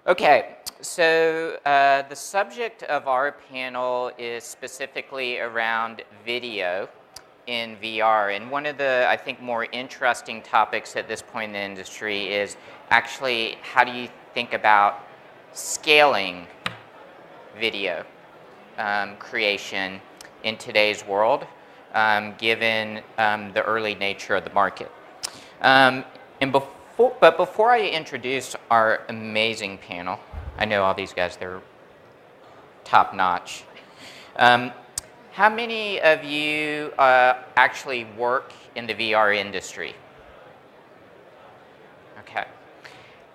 Okay, so the subject of our panel is specifically around video in VR. And one of the, I think, more interesting topics at this point in the industry is actually how do you think about scaling video creation in today's world, given the early nature of the market. But before I introduce our amazing panel, I know all these guys, they're top-notch. How many of you actually work in the VR industry? Okay.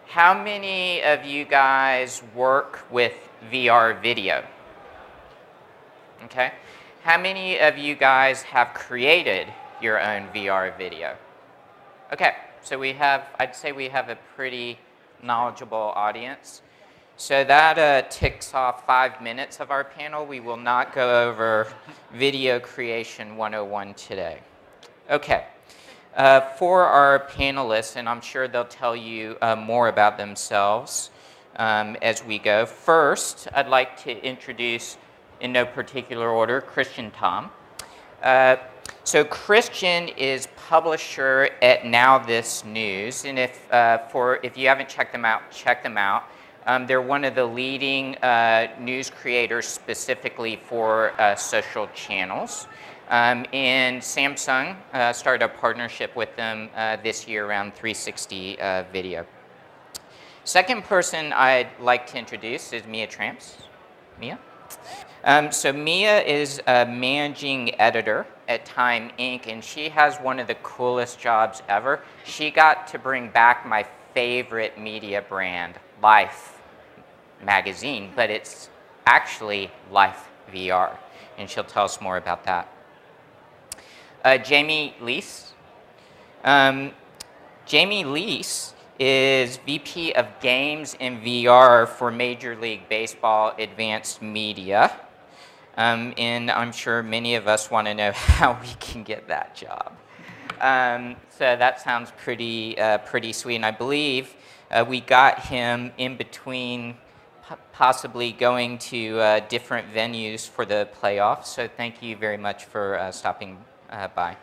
How many of you guys work with VR video? Okay. How many of you guys have created your own VR video? Okay. So we have, I'd say we have a pretty knowledgeable audience. So that ticks off 5 minutes of our panel. We will not go over Video Creation 101 today. Okay, for our panelists, and I'm sure they'll tell you more about themselves as we go. First, I'd like to introduce, in no particular order, Christian Tom. So Christian is publisher at NowThis News, and if you haven't checked them out, check them out. They're one of the leading news creators specifically for social channels. And Samsung started a partnership with them this year around 360 video. Second person I'd like to introduce is Mia Tramz. Mia? So Mia is a managing editor at Time Inc., and she has one of the coolest jobs ever. She got to bring back my favorite media brand, Life magazine, but it's actually Life VR, and she'll tell us more about that. Jamie Leece. Jamie Leece is VP of Games and VR for Major League Baseball Advanced Media. And I'm sure many of us want to know how we can get that job. So that sounds pretty sweet. And I believe we got him in between possibly going to different venues for the playoffs. So thank you very much for stopping by.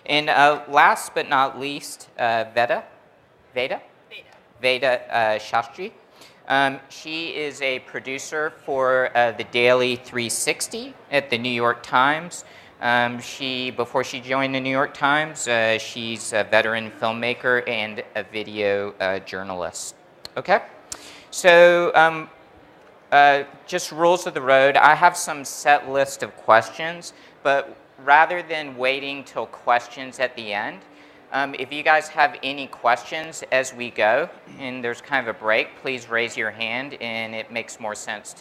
And last but not least, Veda Shastri. She is a producer for the Daily 360 at the New York Times. Before she joined the New York Times, she's a veteran filmmaker and a video journalist. Okay? So just rules of the road. I have some set list of questions, but rather than waiting till questions at the end, if you guys have any questions as we go, and there's kind of a break, please raise your hand, and it makes more sense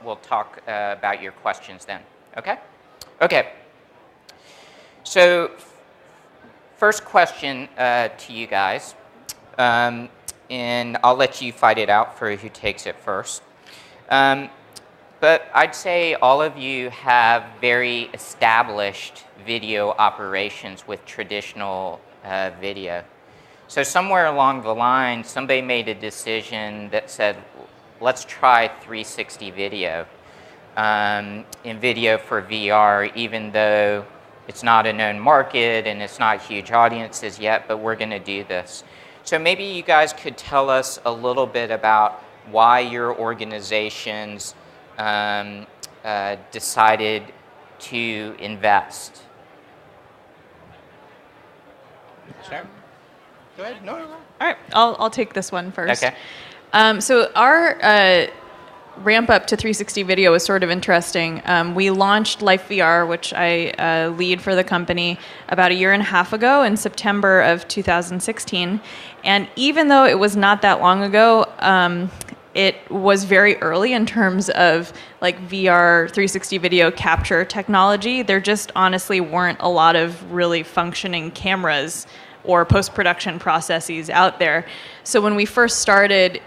we'll talk about your questions then. Okay? Okay. So, first question to you guys, and I'll let you fight it out for who takes it first. But I'd say all of you have very established video operations with traditional video. So somewhere along the line, somebody made a decision that said, let's try 360 video in video for VR, even though it's not a known market and it's not huge audiences yet, but we're going to do this. So maybe you guys could tell us a little bit about why your organizations decided to invest. Sure. Go ahead. No. All right, I'll take this one first. Okay. So our ramp up to 360 video was sort of interesting. We launched Life VR, which I lead for the company, about 1.5 years ago in September of 2016. And even though it was not that long ago, it was very early in terms of like VR 360 video capture technology. There just honestly weren't a lot of really functioning cameras or post-production processes out there. So when we first started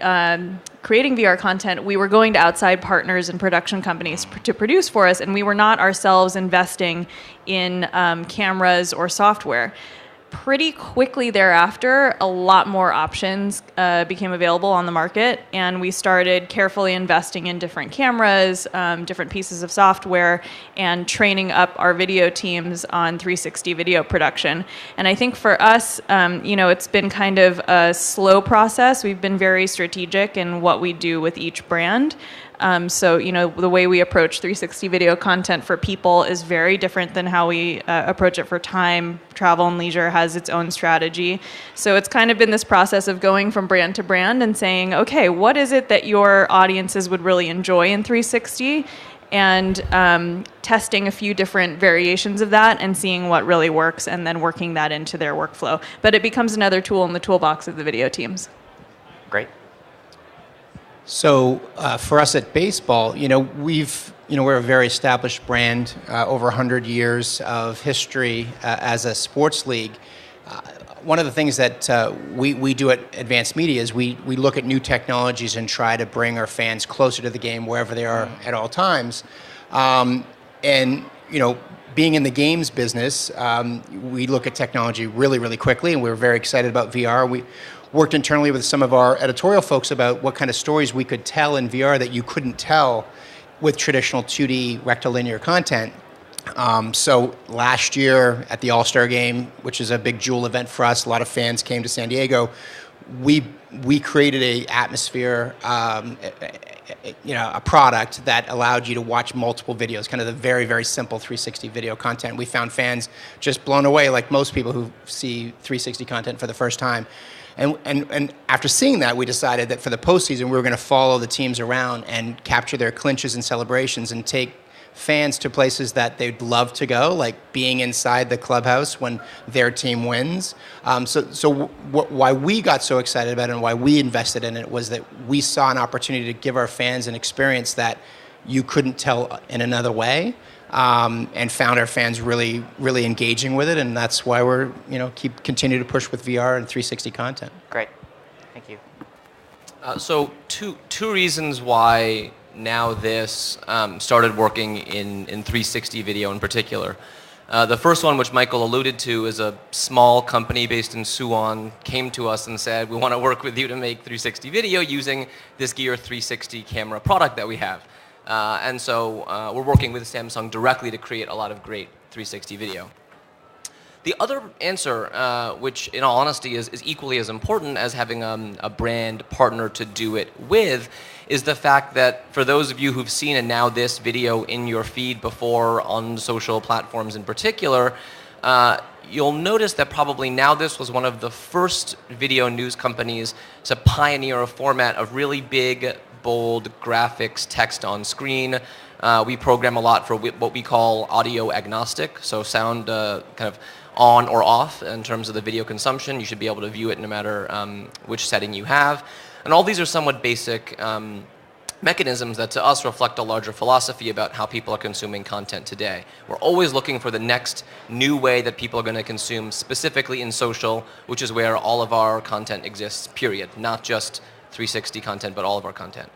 creating VR content, we were going to outside partners and production companies to produce for us, and we were not ourselves investing in cameras or software. pretty quickly thereafter, a lot more options became available on the market, and we started carefully investing in different cameras, different pieces of software, and training up our video teams on 360 video production. And I think for us, it's been kind of a slow process. We've been very strategic in what we do with each brand. So, the way we approach 360 video content for people is very different than how we approach it for time. Travel and leisure has its own strategy. So it's kind of been this process of going from brand to brand and saying, okay, what is it that your audiences would really enjoy in 360? And testing a few different variations of that and seeing what really works and then working that into their workflow. But it becomes another tool in the toolbox of the video teams. Great. So for us at baseball, we're a very established brand, over 100 years of history as a sports league. One of the things that we do at Advanced Media is we look at new technologies and try to bring our fans closer to the game wherever they are at all times. Being in the games business, we look at technology really, really quickly, and we're very excited about VR. We worked internally with some of our editorial folks about what kind of stories we could tell in VR that you couldn't tell with traditional 2D rectilinear content. So last year at the All-Star Game, which is a big jewel event for us, a lot of fans came to San Diego. We created a atmosphere, a product that allowed you to watch multiple videos, kind of the very, very simple 360 video content. We found fans just blown away, like most people who see 360 content for the first time. And after seeing that, we decided that for the postseason, we were going to follow the teams around and capture their clinches and celebrations and take fans to places that they'd love to go, like being inside the clubhouse when their team wins. Why we got so excited about it and why we invested in it was that we saw an opportunity to give our fans an experience that you couldn't tell in another way. And found our fans really, really engaging with it, and that's why we're continue to push with VR and 360 content. Great, thank you. So two reasons why NowThis started working in 360 video in particular. The first one, which Michael alluded to, is a small company based in Suwon came to us and said, we want to work with you to make 360 video using this Gear 360 camera product that we have. And so we're working with Samsung directly to create a lot of great 360 video. The other answer, which in all honesty is equally as important as having a brand partner to do it with, is the fact that for those of you who've seen a NowThis video in your feed before on social platforms in particular, you'll notice that probably NowThis was one of the first video news companies to pioneer a format of really big, bold graphics, text on screen. We program a lot for what we call audio agnostic, so sound kind of on or off in terms of the video consumption. You should be able to view it no matter which setting you have. And all these are somewhat basic mechanisms that to us reflect a larger philosophy about how people are consuming content today. We're always looking for the next new way that people are going to consume, specifically in social, which is where all of our content exists, period. Not just 360 content, but all of our content.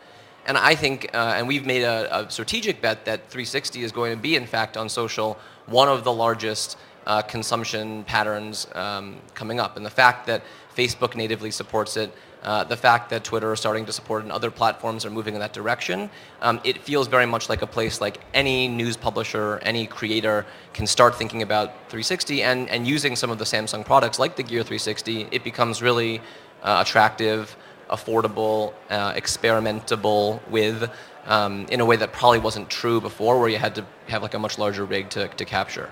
And I think, and we've made a strategic bet that 360 is going to be, in fact, on social, one of the largest consumption patterns coming up. And the fact that Facebook natively supports it, the fact that Twitter is starting to support it and other platforms are moving in that direction, it feels very much like a place like any news publisher, any creator can start thinking about 360 and using some of the Samsung products like the Gear 360, it becomes really attractive, affordable, experimentable with, in a way that probably wasn't true before, where you had to have like a much larger rig to capture.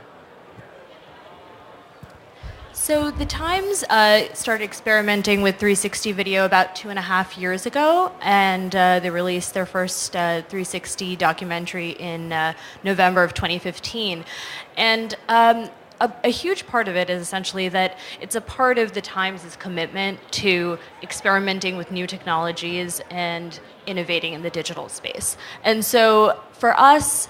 So the Times started experimenting with 360 video about 2.5 years ago, and they released their first 360 documentary in November of 2015. And a huge part of it is essentially that it's a part of the Times' commitment to experimenting with new technologies and innovating in the digital space. And so for us,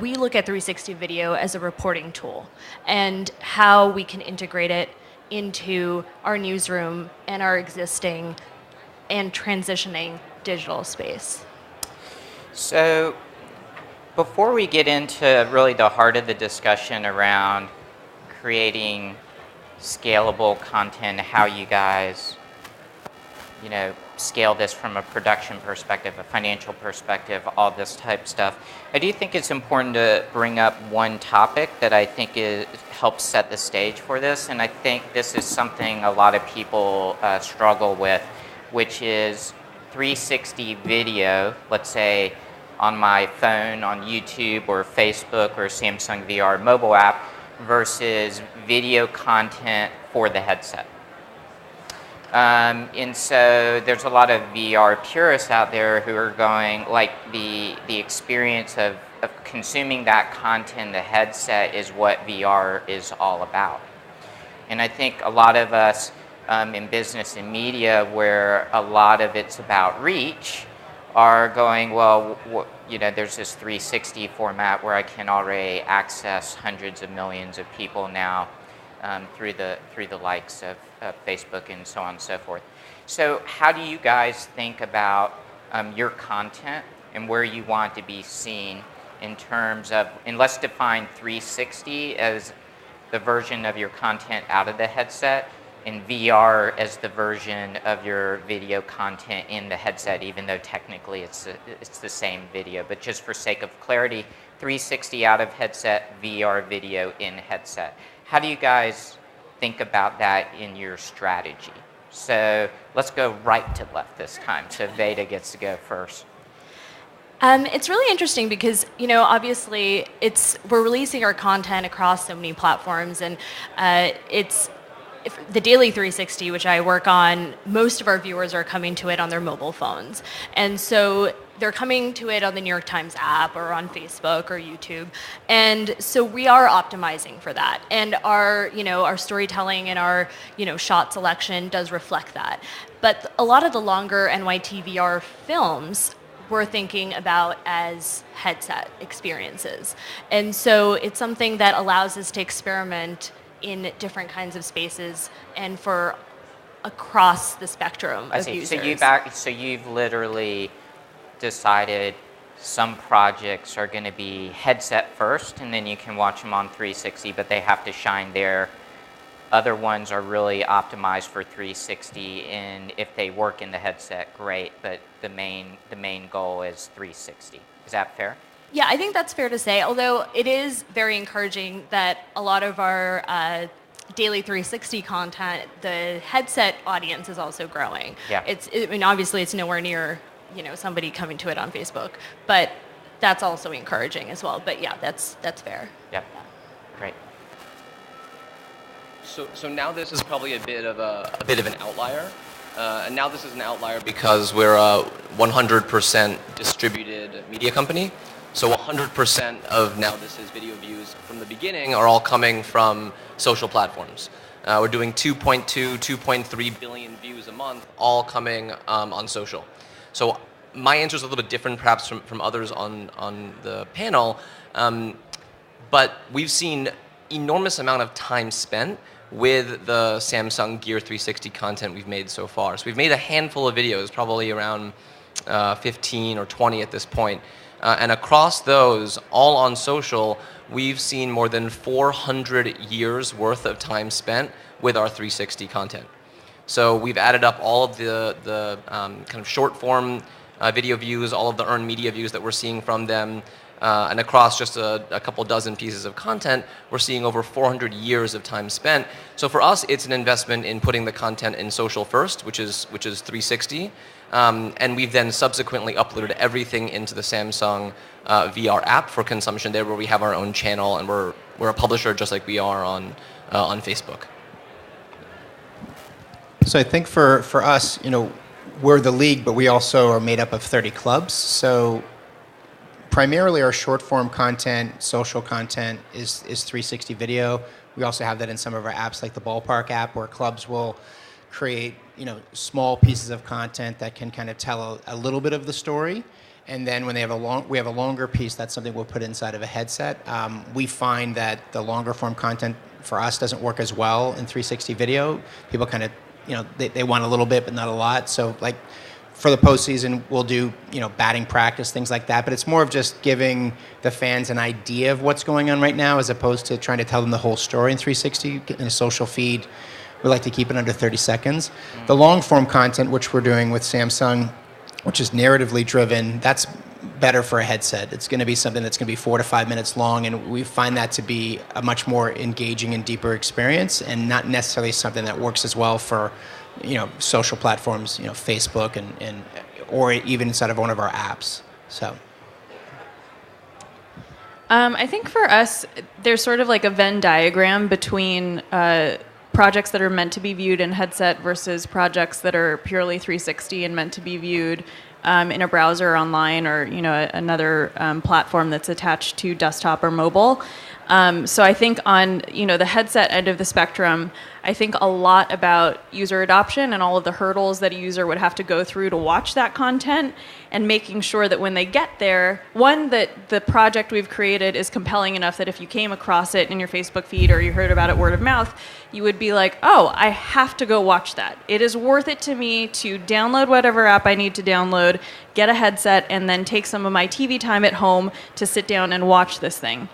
we look at 360 video as a reporting tool and how we can integrate it into our newsroom and our existing and transitioning digital space. So before we get into really the heart of the discussion around creating scalable content, how you guys, scale this from a production perspective, a financial perspective, all this type stuff. I do think it's important to bring up one topic that I think helps set the stage for this, and I think this is something a lot of people struggle with, which is 360 video, let's say on my phone, on YouTube or Facebook or Samsung VR mobile app, versus video content for the headset. And so there's a lot of VR purists out there who are going, like, the experience of consuming that content in the headset is what VR is all about. And I think a lot of us in business and media, where a lot of it's about reach, are going, well, there's this 360 format where I can already access hundreds of millions of people now through the likes of Facebook and so on and so forth. So how do you guys think about your content and where you want to be seen in terms of, and let's define 360 as the version of your content out of the headset, and VR as the version of your video content in the headset, even though technically it's the same video. But just for sake of clarity, 360 out of headset, VR video in headset. How do you guys think about that in your strategy? So let's go right to left this time. So Veda gets to go first. It's really interesting because, obviously we're releasing our content across so many platforms, and the Daily 360, which I work on, most of our viewers are coming to it on their mobile phones. And so they're coming to it on the New York Times app or on Facebook or YouTube. And so we are optimizing for that. And our storytelling and our, shot selection does reflect that. But a lot of the longer NYT VR films we're thinking about as headset experiences. And so it's something that allows us to experiment in different kinds of spaces and for across the spectrum of users. So you've literally decided some projects are going to be headset first, and then you can watch them on 360, but they have to shine there. Other ones are really optimized for 360, and if they work in the headset, great. But the main goal is 360. Is that fair? Yeah, I think that's fair to say, although it is very encouraging that a lot of our Daily 360 content, the headset audience is also growing. Yeah. Obviously it's nowhere near, somebody coming to it on Facebook, but that's also encouraging as well. But yeah, that's fair. Yep. Yeah. Great. So now this is probably a bit of an outlier. And now this is an outlier because we're a 100% distributed media company. So 100% of NowThis' video views from the beginning are all coming from social platforms. We're doing 2.3 billion views a month, all coming on social. So my answer is a little bit different perhaps from others on the panel, but we've seen enormous amount of time spent with the Samsung Gear 360 content we've made so far. So we've made a handful of videos, probably around 15 or 20 at this point. And across those, all on social, we've seen more than 400 years worth of time spent with our 360 content. So we've added up all of the kind of short form video views, all of the earned media views that we're seeing from them, and across just a couple dozen pieces of content, we're seeing over 400 years of time spent. So for us, it's an investment in putting the content in social first, which is 360. And we've then subsequently uploaded everything into the Samsung VR app for consumption there, where we have our own channel, and we're a publisher just like we are on Facebook. So I think for us, we're the league, but we also are made up of 30 clubs. So primarily our short form content, social content is 360 video. We also have that in some of our apps, like the Ballpark app, where clubs will create small pieces of content that can kind of tell a little bit of the story. And then when we have a longer piece, that's something we'll put inside of a headset. We find that the longer form content for us doesn't work as well in 360 video. People kind of, they want a little bit, but not a lot. So like for the postseason, we'll do batting practice, things like that. But it's more of just giving the fans an idea of what's going on right now, as opposed to trying to tell them the whole story in 360 in a social feed. We like to keep it under 30 seconds. The long form content, which we're doing with Samsung, which is narratively driven, that's better for a headset. It's going to be something that's going to be 4 to 5 minutes long, and we find that to be a much more engaging and deeper experience, and not necessarily something that works as well for social platforms, Facebook and or even inside of one of our apps. So I think for us, there's sort of like a Venn diagram between projects that are meant to be viewed in headset versus projects that are purely 360 and meant to be viewed in a browser or online, or another platform that's attached to desktop or mobile. So I think on the headset end of the spectrum, I think a lot about user adoption and all of the hurdles that a user would have to go through to watch that content, and making sure that when they get there, one, that the project we've created is compelling enough that if you came across it in your Facebook feed or you heard about it word of mouth, you would be like, oh, I have to go watch that. It is worth it to me to download whatever app I need to download, get a headset, and then take some of my TV time at home to sit down and watch this thing.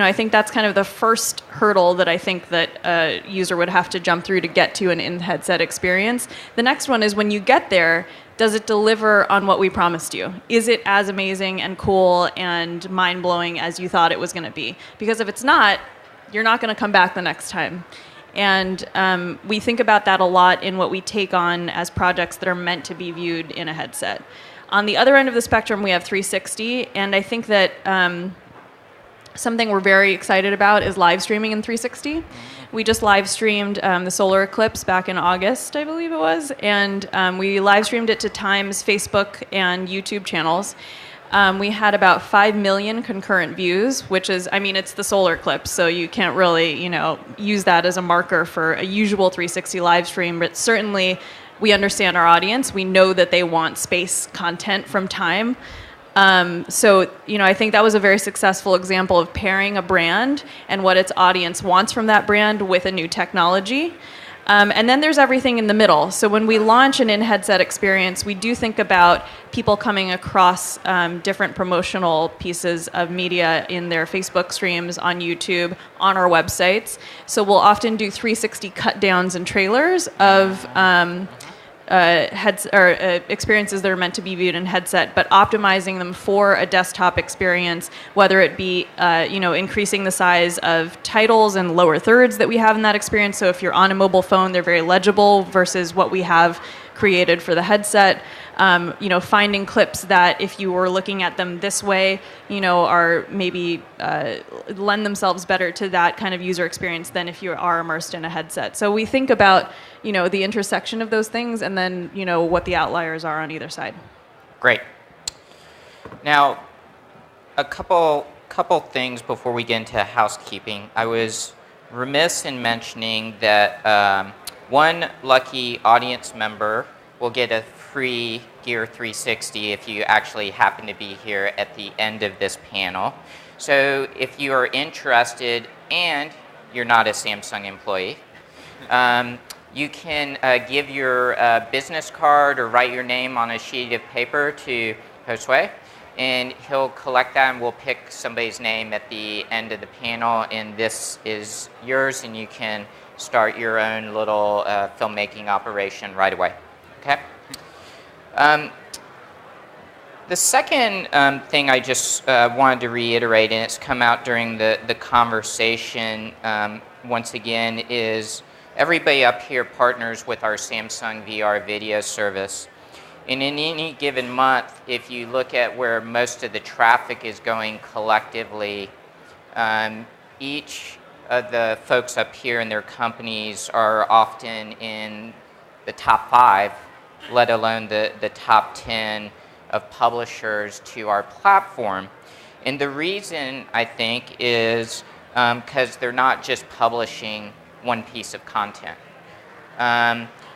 I think that's kind of the first hurdle that I think that a user would have to jump through to get to an in-headset experience. The next one is, when you get there, does it deliver on what we promised you? Is it as amazing and cool and mind-blowing as you thought it was going to be? Because if it's not, you're not going to come back the next time. And we think about that a lot in what we take on as projects that are meant to be viewed in a headset. On the other end of the spectrum, we have 360, and I think that something we're very excited about is live streaming in 360. We just live streamed the solar eclipse back in August, I believe it was, and we live streamed it to Time's Facebook and YouTube channels. We had about 5 million concurrent views, which is, it's the solar eclipse, so you can't really, use that as a marker for a usual 360 live stream, but certainly we understand our audience. We know that they want space content from Time. I think that was a very successful example of pairing a brand and what its audience wants from that brand with a new technology. And then there's everything in the middle. So when we launch an in-headset experience, we do think about people coming across different promotional pieces of media in their Facebook streams, on YouTube, on our websites. So we'll often do 360 cut downs and trailers of experiences that are meant to be viewed in headset, but optimizing them for a desktop experience, whether it be increasing the size of titles and lower thirds that we have in that experience. So if you're on a mobile phone, they're very legible versus what we have created for the headset. Finding clips that, if you were looking at them this way, are maybe lend themselves better to that kind of user experience than if you are immersed in a headset. So we think about, the intersection of those things, and then, what the outliers are on either side. Great. Now, a couple things before we get into housekeeping. I was remiss in mentioning that one lucky audience member will get a free Gear 360 if you actually happen to be here at the end of this panel. So if you are interested and you're not a Samsung employee, you can give your business card or write your name on a sheet of paper to Josue, and he'll collect that, and we'll pick somebody's name at the end of the panel, and this is yours, and you can start your own little filmmaking operation right away. Okay? The second thing I just wanted to reiterate, and it's come out during the conversation once again, is everybody up here partners with our Samsung VR video service. And in any given month, if you look at where most of the traffic is going collectively, each of the folks up here and their companies are often in the top 5, let alone the top 10 of publishers to our platform. And the reason, I think, is because they're not just publishing one piece of content.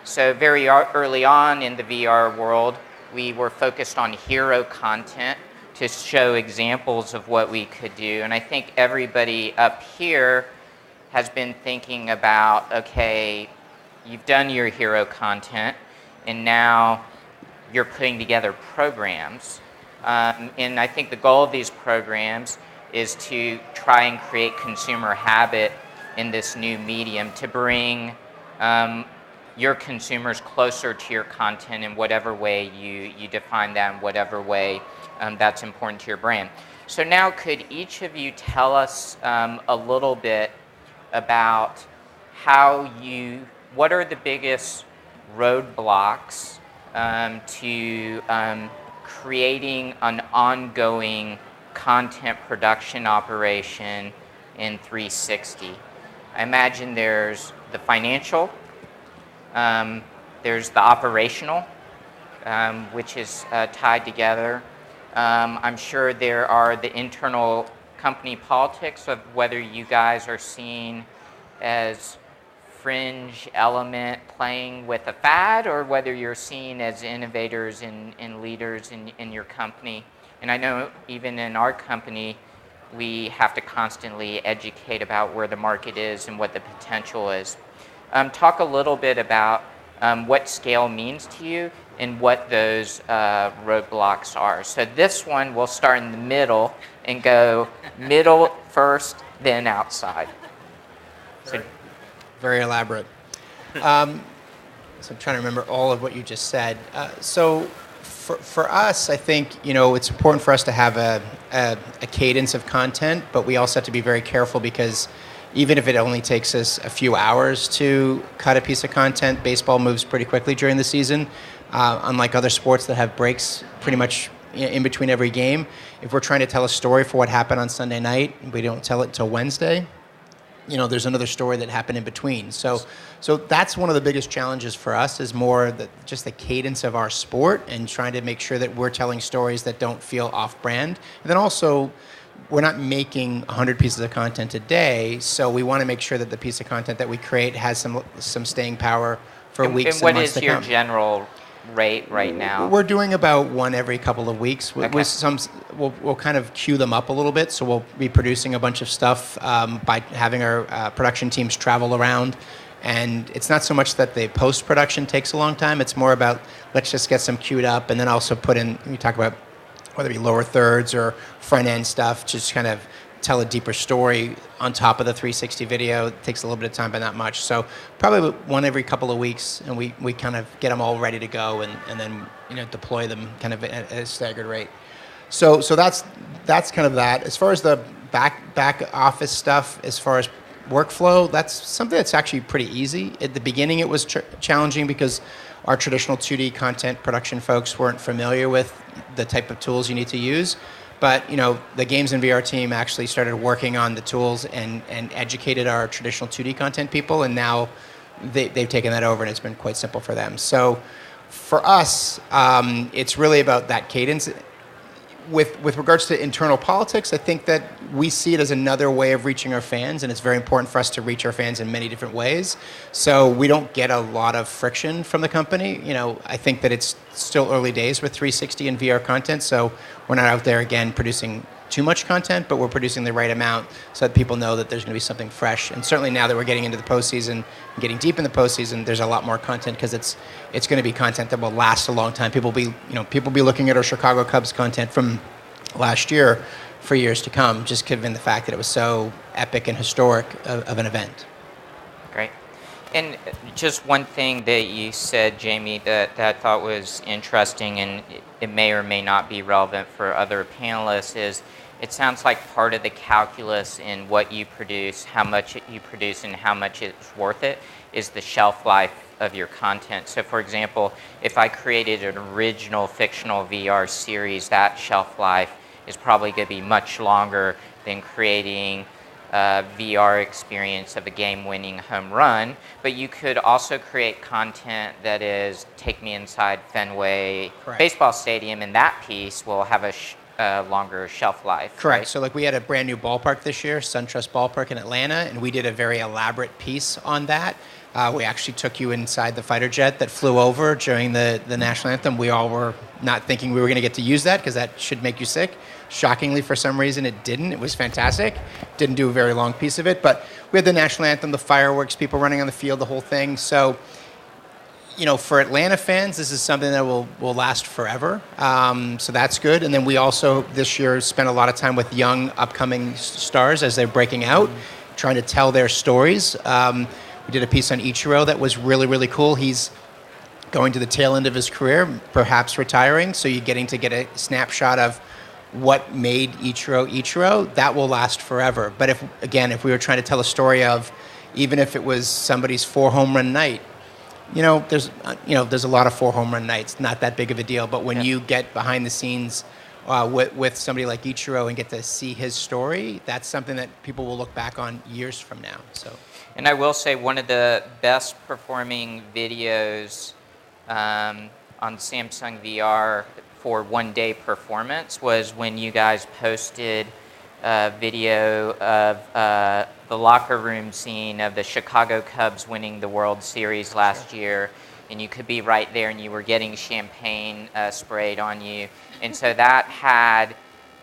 So very early on in the VR world, we were focused on hero content to show examples of what we could do. And I think everybody up here has been thinking about, okay, you've done your hero content, and now you're putting together programs. And I think the goal of these programs is to try and create consumer habit in this new medium to bring your consumers closer to your content in whatever way you define that, in whatever way that's important to your brand. So now could each of you tell us a little bit about what are the biggest roadblocks to creating an ongoing content production operation in 360? I imagine there's the financial, there's the operational, which is tied together. I'm sure there are the internal company politics of whether you guys are seen as fringe element playing with a fad, or whether you're seen as innovators and leaders in your company. And I know even in our company, we have to constantly educate about where the market is and what the potential is. Talk a little bit about what scale means to you and what those roadblocks are. So this one, we'll start in the middle and go middle first, then outside. So, very elaborate. So I'm trying to remember all of what you just said. So for us, I think it's important for us to have a cadence of content, but we also have to be very careful because even if it only takes us a few hours to cut a piece of content, baseball moves pretty quickly during the season. Unlike other sports that have breaks pretty much in between every game. If we're trying to tell a story for what happened on Sunday night, we don't tell it until Wednesday. There's another story that happened in between. So that's one of the biggest challenges for us is more just the cadence of our sport and trying to make sure that we're telling stories that don't feel off-brand. And then also, we're not making 100 pieces of content a day, so we want to make sure that the piece of content that we create has some staying power for weeks and months to come. And what is your general rate right now? We're doing about one every couple of weeks. Okay. We'll kind of queue them up a little bit, so we'll be producing a bunch of stuff by having our production teams travel around. And it's not so much that the post-production takes a long time, it's more about let's just get some queued up and then also put in, we talk about whether it be lower thirds or front-end stuff, just kind of tell a deeper story on top of the 360 video. It takes a little bit of time, but not much. So probably one every couple of weeks, and we kind of get them all ready to go and then deploy them kind of at a staggered rate. So that's kind of that. As far as the back office stuff, as far as workflow, that's something that's actually pretty easy. At the beginning, it was challenging because our traditional 2D content production folks weren't familiar with the type of tools you need to use. But the Games and VR team actually started working on the tools and educated our traditional 2D content people, and now they've taken that over, and it's been quite simple for them. So for us, it's really about that cadence. With regards to internal politics, I think that we see it as another way of reaching our fans, and it's very important for us to reach our fans in many different ways. So we don't get a lot of friction from the company. I think that it's still early days with 360 and VR content, so we're not out there, again, producing too much content, but we're producing the right amount so that people know that there's going to be something fresh. And certainly now that we're getting into the postseason and getting deep in the postseason, there's a lot more content because it's going to be content that will last a long time. People will be looking at our Chicago Cubs content from last year for years to come, just given the fact that it was so epic and historic of an event. Great. And just one thing that you said, Jamie, that I thought was interesting, and it may or may not be relevant for other panelists, is it sounds like part of the calculus in what you produce, how much you produce, and how much it's worth it is the shelf life of your content. So for example, if I created an original fictional VR series, that shelf life is probably going to be much longer than creating a VR experience of a game-winning home run. But you could also create content that is take me inside Fenway Correct. Baseball Stadium, and that piece will have a longer shelf life. Correct. Right? So like we had a brand new ballpark this year, SunTrust Ballpark in Atlanta, and we did a very elaborate piece on that. We actually took you inside the fighter jet that flew over during the national anthem. We all were not thinking we were going to get to use that because that should make you sick. Shockingly, for some reason, it didn't. It was fantastic. Didn't do a very long piece of it, but we had the national anthem, the fireworks, people running on the field, the whole thing. So For Atlanta fans, this is something that will last forever. So that's good. And then we also this year spent a lot of time with young upcoming stars as they're breaking out, trying to tell their stories. We did a piece on Ichiro that was really, really cool. He's going to the tail end of his career, perhaps retiring. So you're getting to get a snapshot of what made Ichiro. That will last forever. But if we were trying to tell a story of, even if it was somebody's 4 home run night, there's a lot of 4 home run nights, not that big of a deal. But when you get behind the scenes with somebody like Ichiro and get to see his story, that's something that people will look back on years from now. So, and I will say one of the best performing videos on Samsung VR for one-day performance was when you guys posted a video of the locker room scene of the Chicago Cubs winning the World Series last year, and you could be right there and you were getting champagne sprayed on you. And so that had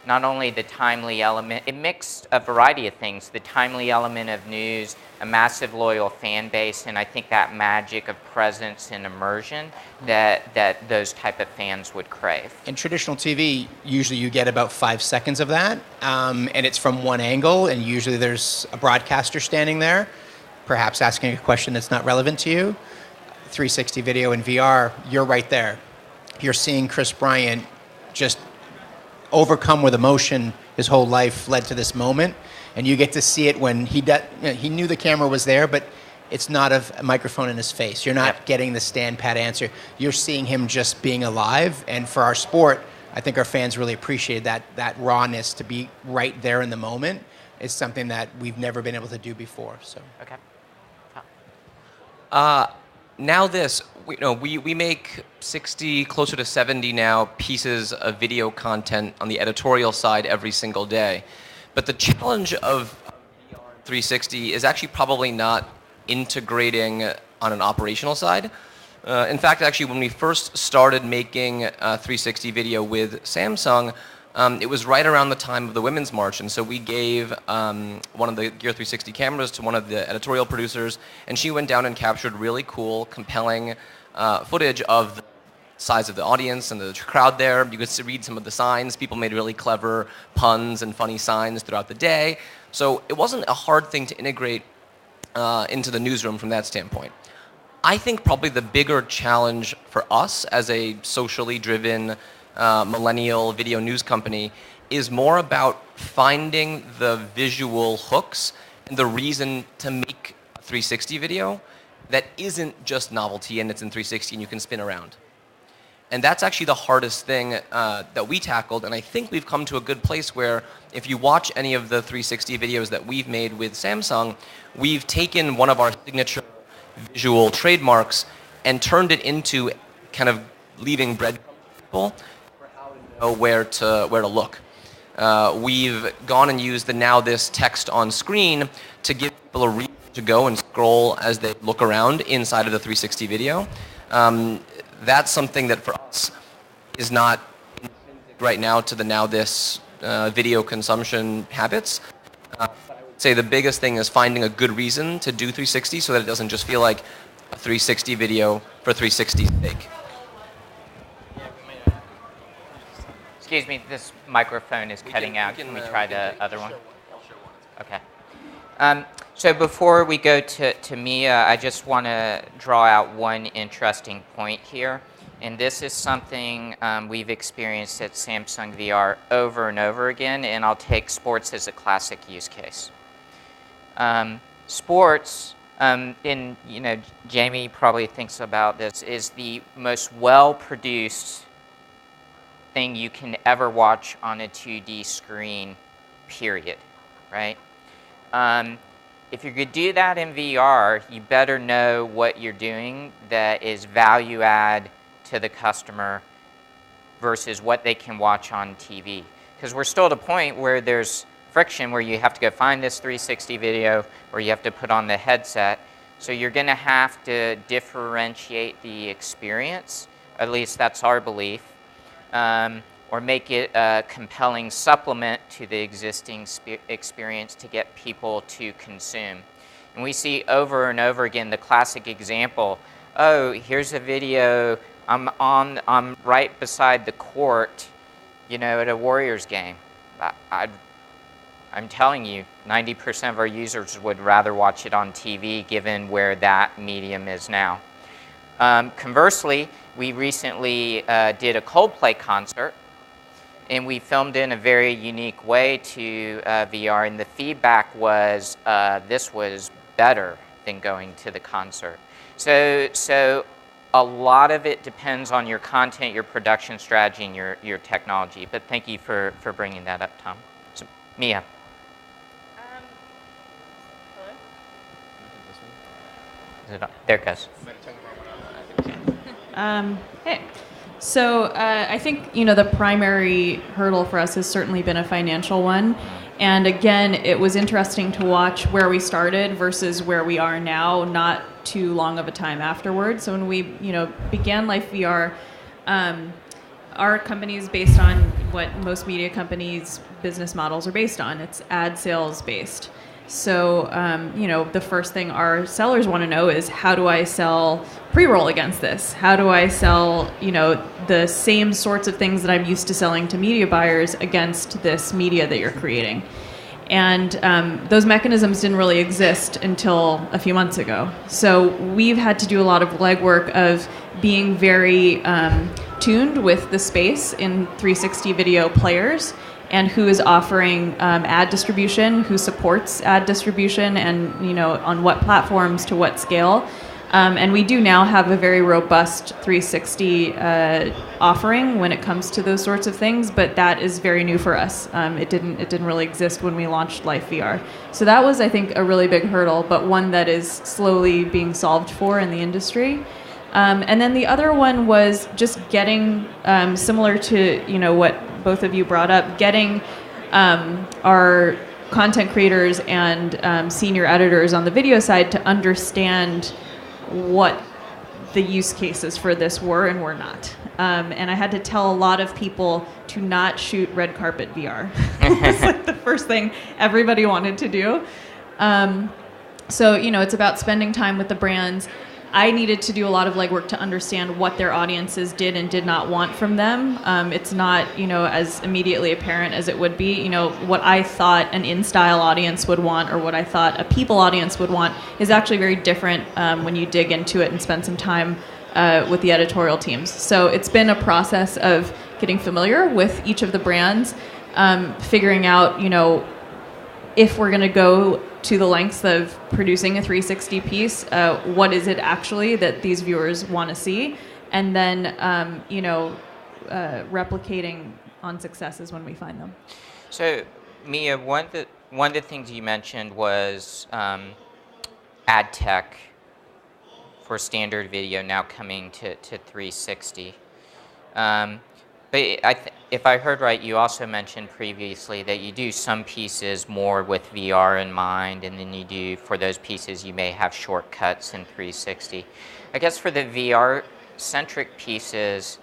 not only the timely element, it mixed a variety of things, the timely element of news, a massive loyal fan base, and I think that magic of presence and immersion that those type of fans would crave. In traditional TV, usually you get about 5 seconds of that, and it's from one angle, and usually there's a broadcaster standing there, perhaps asking a question that's not relevant to you. 360 video in VR, you're right there. You're seeing Chris Bryant just overcome with emotion. His whole life led to this moment, and you get to see it when he knew the camera was there, but it's not a microphone in his face. You're not getting the stand pat answer. You're seeing him just being alive. And for our sport, I think our fans really appreciated that rawness, to be right there in the moment. Is something that we've never been able to do before. So okay. NowThis, we make 60, closer to 70 now pieces of video content on the editorial side every single day. But the challenge of VR 360 is actually probably not integrating on an operational side. In fact, actually, when we first started making 360 video with Samsung, it was right around the time of the Women's March, and so we gave one of the Gear 360 cameras to one of the editorial producers, and she went down and captured really cool, compelling footage of the size of the audience and the crowd there. You could read some of the signs. People made really clever puns and funny signs throughout the day. So it wasn't a hard thing to integrate into the newsroom from that standpoint. I think probably the bigger challenge for us as a socially driven millennial video news company is more about finding the visual hooks and the reason to make a 360 video that isn't just novelty and it's in 360 and you can spin around. And that's actually the hardest thing that we tackled, and I think we've come to a good place where if you watch any of the 360 videos that we've made with Samsung, we've taken one of our signature visual trademarks and turned it into kind of leaving breadcrumbs for people for how to know where to look. We've gone and used the NowThis text on screen to give people a reason to go and scroll as they look around inside of the 360 video. That's something that for us is not intrinsic right now to the NowThis video consumption habits. But I would say the biggest thing is finding a good reason to do 360 so that it doesn't just feel like a 360 video for 360's sake. Excuse me, this microphone is cutting out. Can we try the other one? Okay. So before we go to Mia, I just want to draw out one interesting point here. And this is something we've experienced at Samsung VR over and over again, and I'll take sports as a classic use case. Sports, and Jamie probably thinks about this, is the most well-produced thing you can ever watch on a 2D screen, period, right? If you're going to do that in VR, you better know what you're doing that is value add to the customer versus what they can watch on TV. Because we're still at a point where there's friction where you have to go find this 360 video or you have to put on the headset. So you're going to have to differentiate the experience, at least that's our belief, or make it a compelling supplement to the existing experience to get people to consume. And we see over and over again the classic example oh, here's a video, I'm right beside the court, at a Warriors game. I'm telling you, 90% of our users would rather watch it on TV given where that medium is now. Conversely, we recently did a Coldplay concert, and we filmed in a very unique way to VR, and the feedback was this was better than going to the concert. So a lot of it depends on your content, your production strategy, and your technology. But thank you for bringing that up, Tom. So, Mia. There it goes. Hey. So I think, the primary hurdle for us has certainly been a financial one. And again, it was interesting to watch where we started versus where we are now, not too long of a time afterwards. So when we, began Life VR, our company is based on what most media companies' business models are based on. It's ad sales based. So, the first thing our sellers want to know is, how do I sell pre-roll against this? How do I sell, the same sorts of things that I'm used to selling to media buyers against this media that you're creating? And those mechanisms didn't really exist until a few months ago. So we've had to do a lot of legwork of being very tuned with the space in 360 video players, and who is offering ad distribution, who supports ad distribution, and on what platforms to what scale. And we do now have a very robust 360 offering when it comes to those sorts of things, but that is very new for us. It didn't really exist when we launched Life VR. So that was, I think, a really big hurdle, but one that is slowly being solved for in the industry. And then the other one was just getting, similar to what both of you brought up, getting our content creators and senior editors on the video side to understand what the use cases for this were and were not. And I had to tell a lot of people to not shoot red carpet VR. It's like the first thing everybody wanted to do. So, it's about spending time with the brands. I needed to do a lot of legwork to understand what their audiences did and did not want from them. It's not, as immediately apparent as it would be. What I thought an in-style audience would want, or what I thought a people audience would want, is actually very different when you dig into it and spend some time with the editorial teams. So it's been a process of getting familiar with each of the brands, figuring out, if we're going to go to the lengths of producing a 360 piece, what is it actually that these viewers want to see? And then, replicating on successes when we find them. So, Mia, one of the things you mentioned was ad tech for standard video now coming to 360. But if I heard right, you also mentioned previously that you do some pieces more with VR in mind, and then you do, for those pieces, you may have shortcuts in 360. I guess for the VR-centric pieces,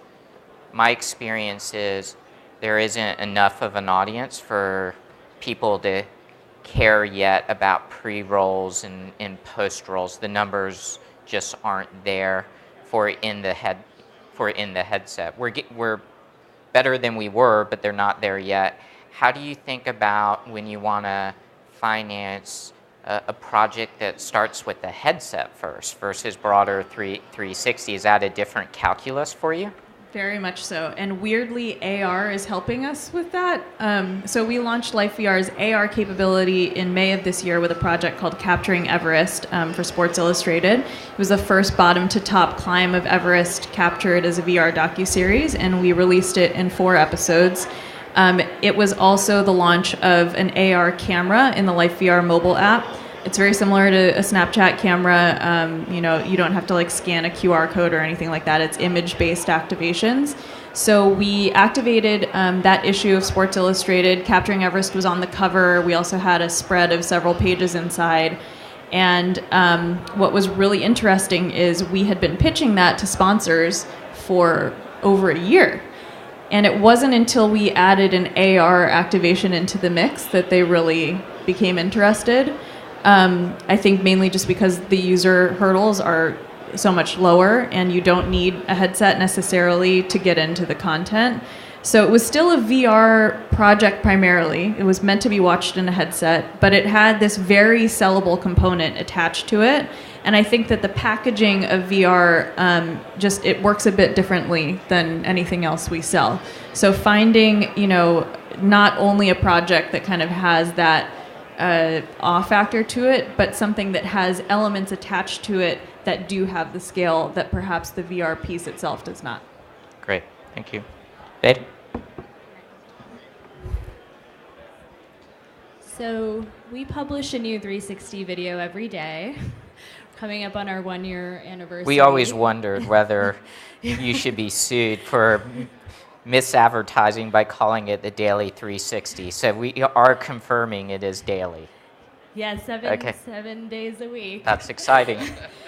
my experience is there isn't enough of an audience for people to care yet about pre-rolls and post-rolls. The numbers just aren't there for in the headset. We're better than we were, but they're not there yet. How do you think about when you want to finance a project that starts with the headset first versus broader 360? Is that a different calculus for you? Very much so. And weirdly, AR is helping us with that. So we launched Life VR's AR capability in May of this year with a project called Capturing Everest for Sports Illustrated. It was the first bottom-to-top climb of Everest captured as a VR docuseries, and we released it in 4 episodes. It was also the launch of an AR camera in the Life VR mobile app. It's very similar to a Snapchat camera. You don't have to scan a QR code or anything like that. It's image-based activations. So we activated that issue of Sports Illustrated. Capturing Everest was on the cover. We also had a spread of several pages inside. And what was really interesting is we had been pitching that to sponsors for over a year. And it wasn't until we added an AR activation into the mix that they really became interested. I think mainly just because the user hurdles are so much lower, and you don't need a headset necessarily to get into the content. So it was still a VR project primarily. It was meant to be watched in a headset, but it had this very sellable component attached to it. And I think that the packaging of VR, it works a bit differently than anything else we sell. So finding, not only a project that kind of has that awe factor to it, but something that has elements attached to it that do have the scale that perhaps the VR piece itself does not. Great, thank you. Veda? So we publish a new 360 video every day. Coming up on our 1-year anniversary. We always wondered whether you should be sued for misadvertising by calling it the Daily 360. So we are confirming it is daily. Yeah, seven days a week. That's exciting.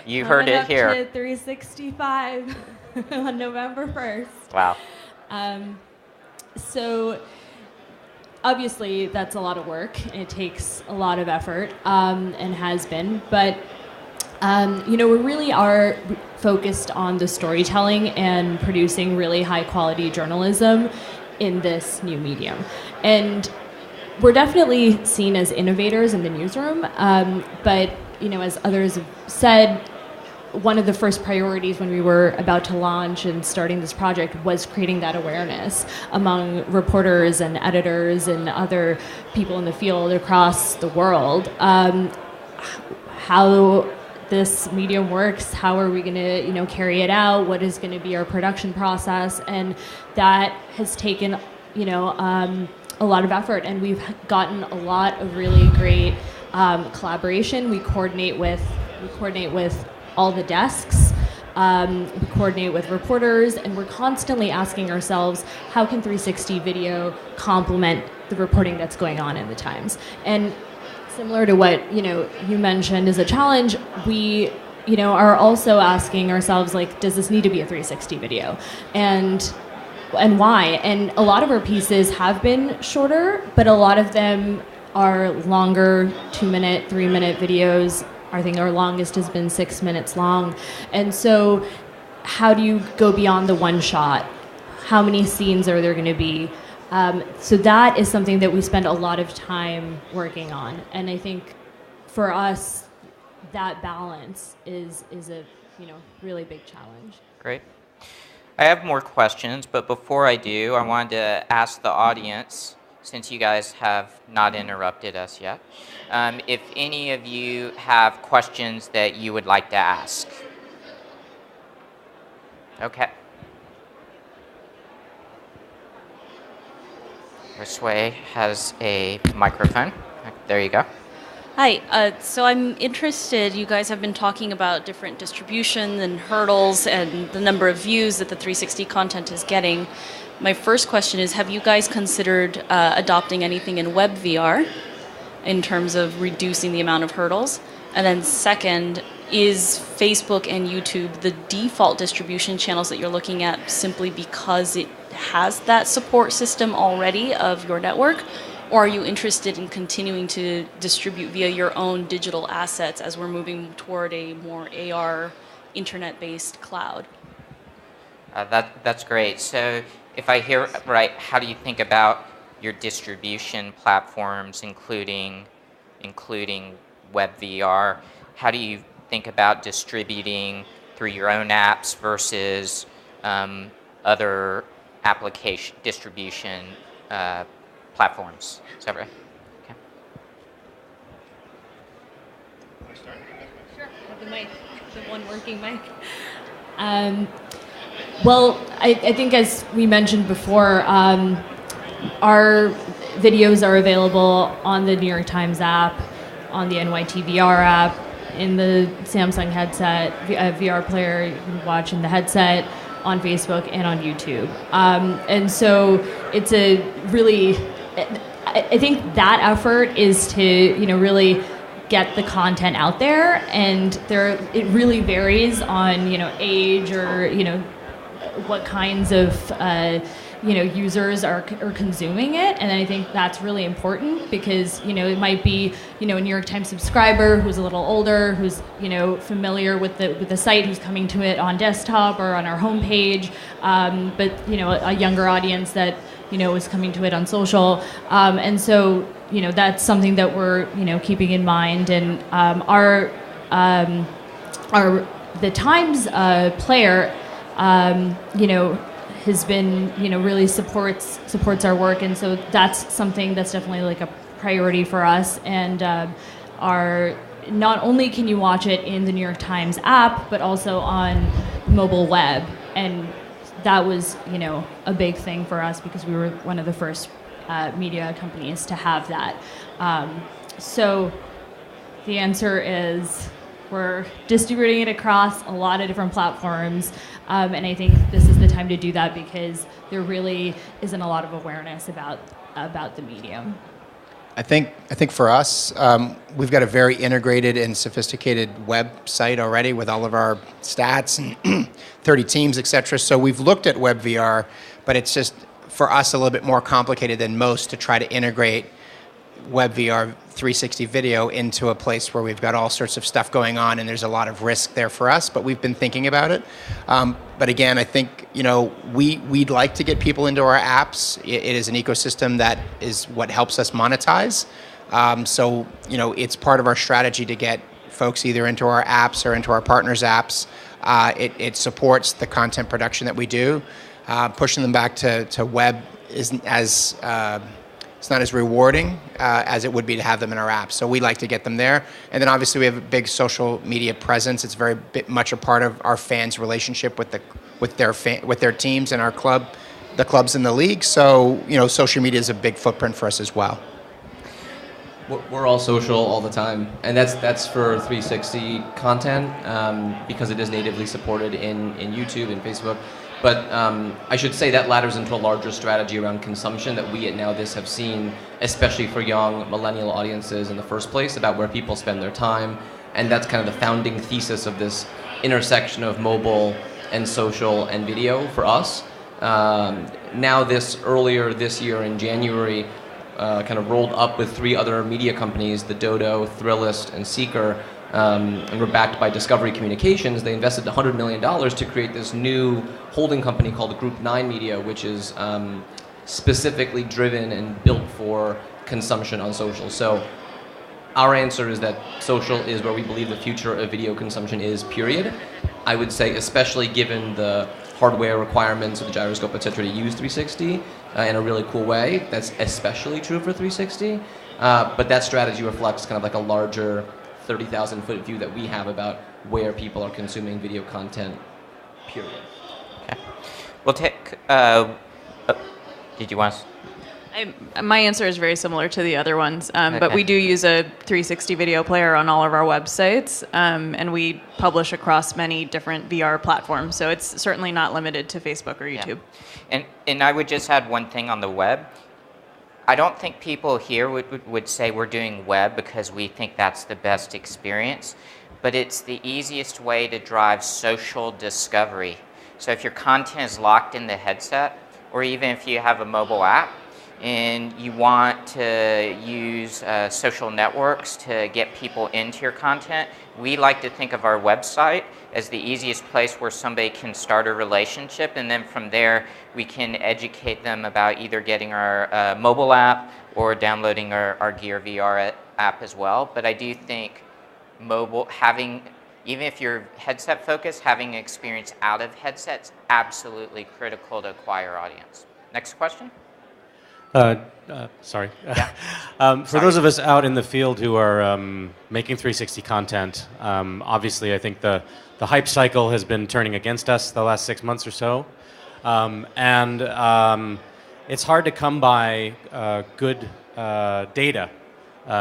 You heard it here. Coming up to 365 on November 1st. Wow. So obviously that's a lot of work. It takes a lot of effort, and has been. But we really are focused on the storytelling and producing really high quality journalism in this new medium. And we're definitely seen as innovators in the newsroom, but as others have said, one of the first priorities when we were about to launch and starting this project was creating that awareness among reporters and editors and other people in the field across the world. How this medium works, how are we going to carry it out, what is going to be our production process, and that has taken a lot of effort, and we've gotten a lot of really great collaboration. We coordinate with all the desks, we coordinate with reporters, and we're constantly asking ourselves, how can 360 video complement the reporting that's going on in the Times? And similar to what you mentioned as a challenge, we are also asking ourselves, does this need to be a 360 video, and why? And a lot of our pieces have been shorter, but a lot of them are longer, 2-minute, 3-minute videos. I think our longest has been 6 minutes long. And so how do you go beyond the one shot? How many scenes are there going to be? So that is something that we spend a lot of time working on. And I think for us, that balance is a really big challenge. Great. I have more questions, but before I do, I wanted to ask the audience, since you guys have not interrupted us yet, if any of you have questions that you would like to ask. Okay. Sway has a microphone. There you go. Hi, so I'm interested, you guys have been talking about different distribution and hurdles and the number of views that the 360 content is getting. My first question is, have you guys considered adopting anything in web VR in terms of reducing the amount of hurdles? And then second, is Facebook and YouTube the default distribution channels that you're looking at simply because it has that support system already of your network? Or are you interested in continuing to distribute via your own digital assets as we're moving toward a more AR internet-based cloud? That's great. So if I hear right, how do you think about your distribution platforms, including web VR? How do you think about distributing through your own apps versus other application distribution platforms? Is that right? Okay. Sure. Have the mic, the one working mic. Well, I think as we mentioned before, our videos are available on the New York Times app, on the NYTVR app, in the Samsung headset, VR player you can watch in the headset, on Facebook and on YouTube. And so it's a really, I think that effort is to, really get the content out there, and it really varies on, age or, what kinds of users are consuming it, and I think that's really important because it might be a New York Times subscriber who's a little older, who's familiar with the site, who's coming to it on desktop or on our homepage, but a younger audience that is coming to it on social, and so that's something that we're keeping in mind, and the Times player has been really supports our work, and so that's something that's definitely like a priority for us, and not only can you watch it in the New York Times app, but also on mobile web, and that was a big thing for us because we were one of the first media companies to have that. So the answer is we're distributing it across a lot of different platforms, and I think this is the time to do that because there really isn't a lot of awareness about the medium. I think for us, we've got a very integrated and sophisticated website already with all of our stats and 30 teams, et cetera. So we've looked at web VR, but it's just for us a little bit more complicated than most to try to integrate web VR 360 video into a place where we've got all sorts of stuff going on, and there's a lot of risk there for us, but we've been thinking about it. But again, I think we'd like to get people into our apps. It is an ecosystem that is what helps us monetize. So it's part of our strategy to get folks either into our apps or into our partners' apps. It supports the content production that we do. Pushing them back to web isn't as it's not as rewarding as it would be to have them in our apps. So we like to get them there. And then obviously we have a big social media presence. It's very much a part of our fans' relationship with their teams and our club, the clubs in the league. So social media is a big footprint for us as well. We're all social all the time, and that's for 360 content because it is natively supported in YouTube and Facebook. But I should say that ladders into a larger strategy around consumption that we at NowThis have seen, especially for young millennial audiences in the first place, about where people spend their time. And that's kind of the founding thesis of this intersection of mobile and social and video for us. NowThis earlier this year in January kind of rolled up with 3 other media companies, the Dodo, Thrillist, and Seeker, and were backed by Discovery Communications. They invested $100 million to create this new holding company called Group 9 Media, which is specifically driven and built for consumption on social. So our answer is that social is where we believe the future of video consumption is, period. I would say, especially given the hardware requirements of the gyroscope, et cetera, to use 360 in a really cool way. That's especially true for 360. But that strategy reflects kind of like a larger 30,000-foot view that we have about where people are consuming video content, period. Okay. We'll take... did you want to... My answer is very similar to the other ones, Okay. but we do use a 360 video player on all of our websites, and we publish across many different VR platforms, so it's certainly not limited to Facebook or YouTube. Yeah. And I would just add one thing on the web. I don't think people here would say we're doing web because we think that's the best experience, but it's the easiest way to drive social discovery. So if your content is locked in the headset, or even if you have a mobile app, and you want to use social networks to get people into your content, we like to think of our website as the easiest place where somebody can start a relationship, and then from there we can educate them about either getting our mobile app or downloading our Gear VR app as well. But I do think mobile, even if you're headset focused, having an experience out of headsets, absolutely critical to acquire audience. Next question? Sorry. Yeah. For those of us out in the field who are making 360 content, obviously I think the hype cycle has been turning against us the last 6 months or so. And it's hard to come by good data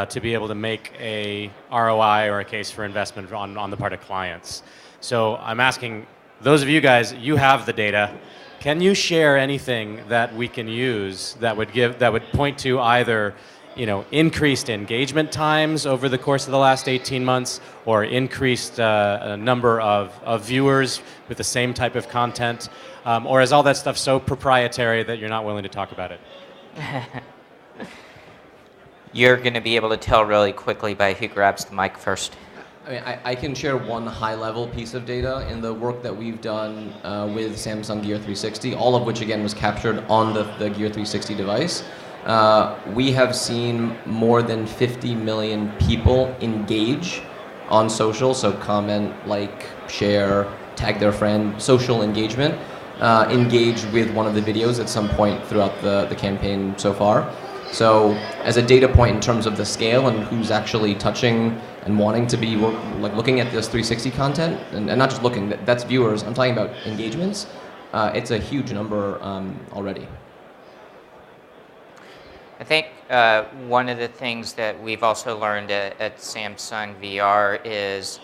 to be able to make a ROI or a case for investment on the part of clients. So I'm asking those of you guys, you have the data. Can you share anything that we can use that would point to either increased engagement times over the course of the last 18 months, or increased a number of viewers with the same type of content, or is all that stuff so proprietary that you're not willing to talk about it? You're going to be able to tell really quickly by who grabs the mic first. I mean, I can share one high-level piece of data in the work that we've done with Samsung Gear 360, all of which, again, was captured on the Gear 360 device. We have seen more than 50 million people engage on social, so comment, like, share, tag their friend, social engagement, engage with one of the videos at some point throughout the campaign so far. So as a data point in terms of the scale and who's actually touching and wanting to be looking at this 360 content, and not just looking, that's viewers, I'm talking about engagements, it's a huge number already. I think one of the things that we've also learned at Samsung VR is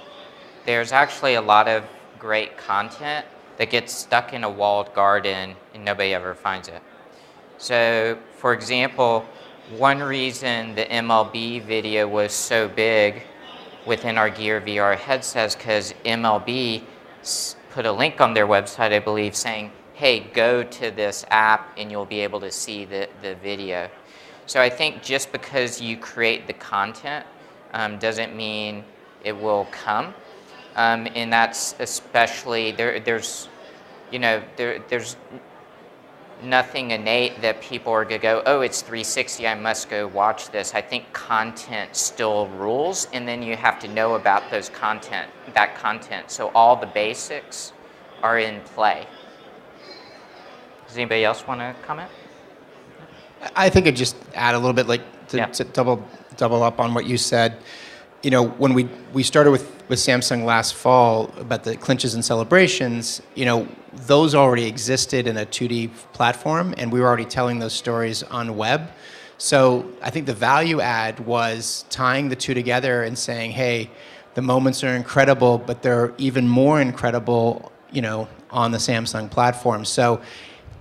there's actually a lot of great content that gets stuck in a walled garden and nobody ever finds it. So, for example, one reason the MLB video was so big within our Gear VR headsets because MLB put a link on their website, I believe, saying, hey, go to this app and you'll be able to see the video. So I think just because you create the content doesn't mean it will come. And that's especially, there's nothing innate that people are going to go, oh, it's 360, I must go watch this. I think content still rules, and then you have to know about that content. So all the basics are in play. Does anybody else want to comment? I think I'd just add a little bit, to double up on what you said. When we started with Samsung last fall about the clinches and celebrations, those already existed in a 2D platform, and we were already telling those stories on web. So I think the value add was tying the two together and saying, hey, the moments are incredible, but they're even more incredible, on the Samsung platform. So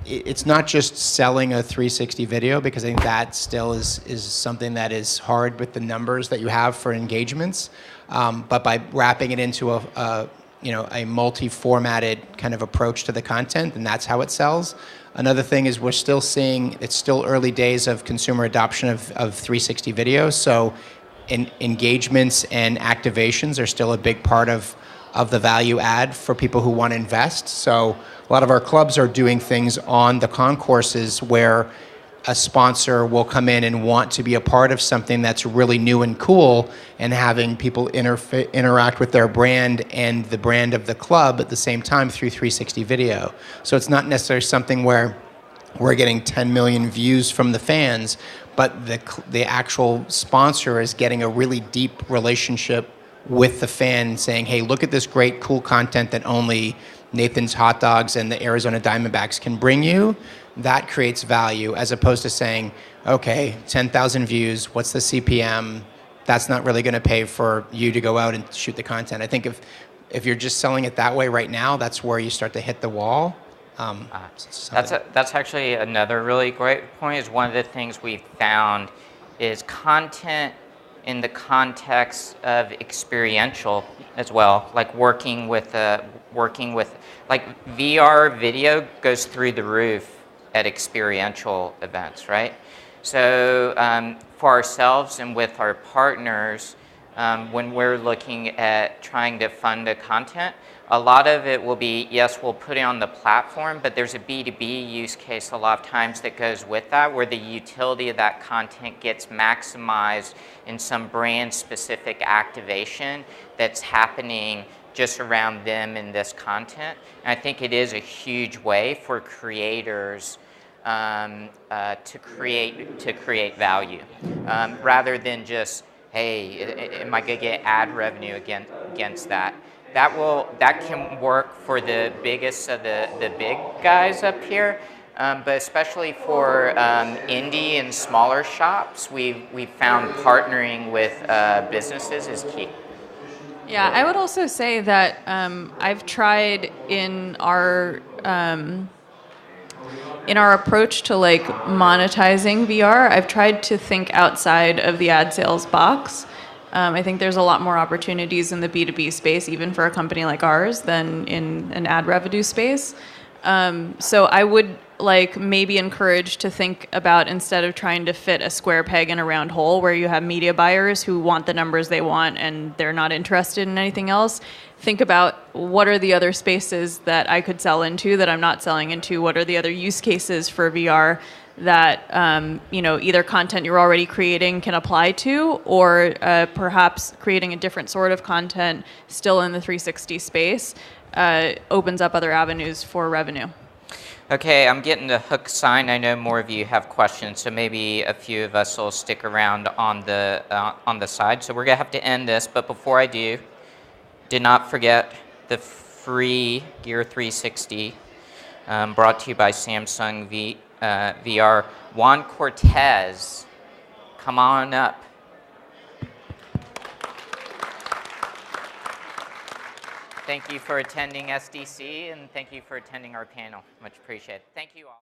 it's not just selling a 360 video, because I think that still is something that is hard with the numbers that you have for engagements. But by wrapping it into a multi-formatted kind of approach to the content, and that's how it sells. Another thing is we're still seeing, it's still early days of consumer adoption of 360 video. So engagements and activations are still a big part of the value add for people who want to invest. So a lot of our clubs are doing things on the concourses where a sponsor will come in and want to be a part of something that's really new and cool, and having people interact with their brand and the brand of the club at the same time through 360 video. So it's not necessarily something where we're getting 10 million views from the fans, but the actual sponsor is getting a really deep relationship with the fan, saying, hey, look at this great, cool content that only Nathan's Hot Dogs and the Arizona Diamondbacks can bring you. That creates value, as opposed to saying, okay, 10,000 views, what's the CPM? That's not really going to pay for you to go out and shoot the content. I think if you're just selling it that way right now, that's where you start to hit the wall. That's actually another really great point. Is one of the things we've found is content in the context of experiential as well, like working with like VR video goes through the roof at experiential events, right? So for ourselves and with our partners, when we're looking at trying to fund the content, a lot of it will be, yes, we'll put it on the platform, but there's a B2B use case a lot of times that goes with that, where the utility of that content gets maximized in some brand-specific activation that's happening just around them in this content. And I think it is a huge way for creators to create value, rather than just, hey, am I going to get ad revenue against that? That can work for the biggest of the big guys up here, but especially for indie and smaller shops, we've found partnering with businesses is key. Yeah, I would also say that I've tried in our in our approach to like monetizing VR, I've tried to think outside of the ad sales box. I think there's a lot more opportunities in the B2B space, even for a company like ours, than in an ad revenue space. So I would like maybe encourage to think about, instead of trying to fit a square peg in a round hole where you have media buyers who want the numbers they want and they're not interested in anything else, think about what are the other spaces that I could sell into that I'm not selling into, what are the other use cases for VR that either content you're already creating can apply to, or perhaps creating a different sort of content still in the 360 space opens up other avenues for revenue. Okay, I'm getting the hook sign. I know more of you have questions, so maybe a few of us will stick around on the side. So we're gonna have to end this, but before I do not forget the free Gear 360 brought to you by Samsung VR. Juan Cortez, come on up. Thank you for attending SDC, and thank you for attending our panel. Much appreciated. Thank you all.